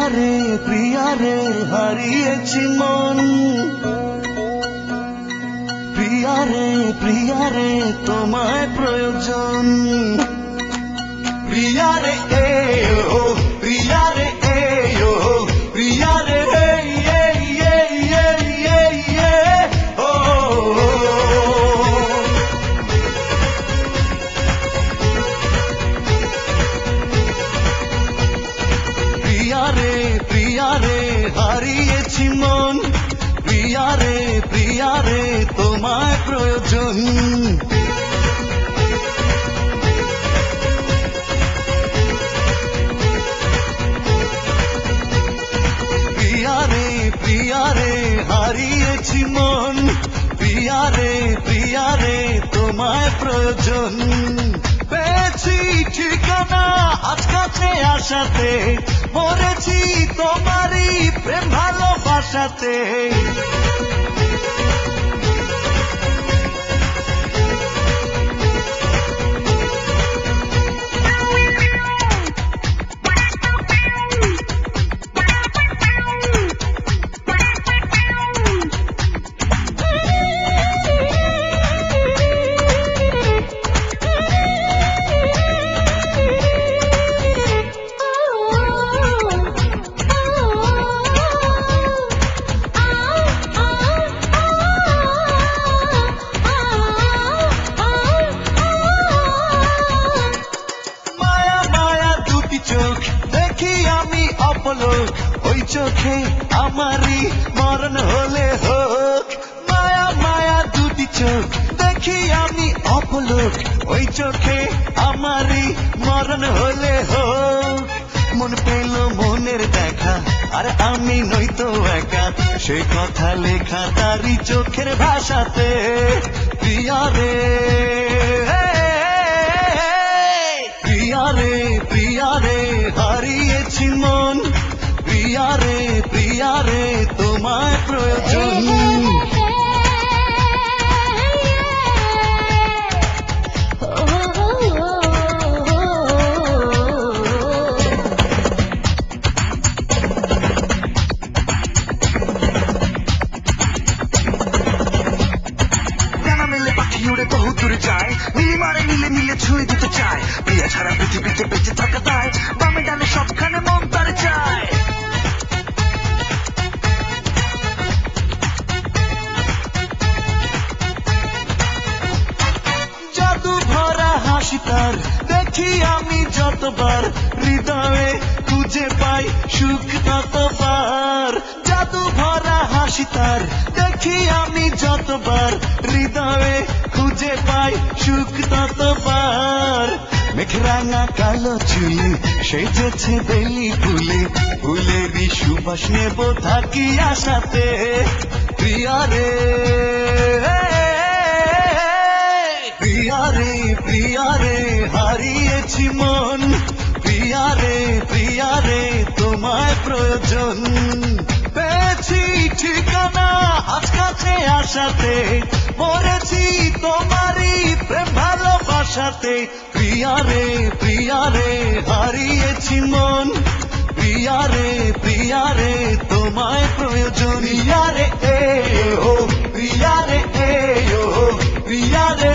প্রিয়া রে হারিয়েছি মন। প্রিয়া রে তোমায় প্রয়োজন। প্রিয়া রে ও প্রিয়া রে ও প্রিয়া রে ও প্রিয়া রে হারিয়েছি মন। প্রিয়া রে তোমায় প্রয়োজন। প্রিয়া রে হারিয়েছি মন। প্রিয়া রে তোমায় প্রয়োজন। পেয়েছি ঠিকানা আজ কাছে আসাতে, মরেছি তোমারই প্রেম ভালোবাসাতে। দেখি আমি অপলক, ওই চোখে আমারই মরণ হলে হোক। মায়া মায়া দুটি চোখ দেখি আমি অপলক, ওই চোখে আমারই মরণ হলে হোক। মন পেল মনের দেখা, আর আমি নইতো একা, সে কথা লেখা তারই চোখের ভাষাতে। প্রিয়া রে হারিয়েছি মন। প্রিয়া রে তোমায় প্রয়োজন। ডানা মেলে পাখি উড়ে বহু দূরে যায়, নীলি মারে নীলে নীলে ছুঁয়ে দিতে চায়। প্রিয়া ছাড়া পৃথিবীতে বেঁচে থাকা দায়, বামে ডানে সবখানে মন তার চায়। জাদু ভরা হাসি তার দেখি আমি যতবার, হৃদয়ে খুঁজে পাই সুখ ততবার। জাদু ভরা হাসি তার দেখি আমি যতবার, হৃদয়ে খুঁজে পাই সুখ ততবার। মেঘরাঙা কালো চুলে সেজেছে বেলি ফুলে, ফুলেরই সুবাস নেব থাকি আশাতে। প্রিয়া রে হারিয়েছি মন। প্রিয়া রে তোমায় প্রয়োজন। পেয়েছি ঠিকানা আজ কাছে আসাতে, মরেছি তোমারই প্রেম ভালোবাসাতে। প্রিয়া রে হারিয়েছি মন। প্রিয়া রে তোমায় প্রয়োজন। প্রিয়া রে ও প্রিয়া রে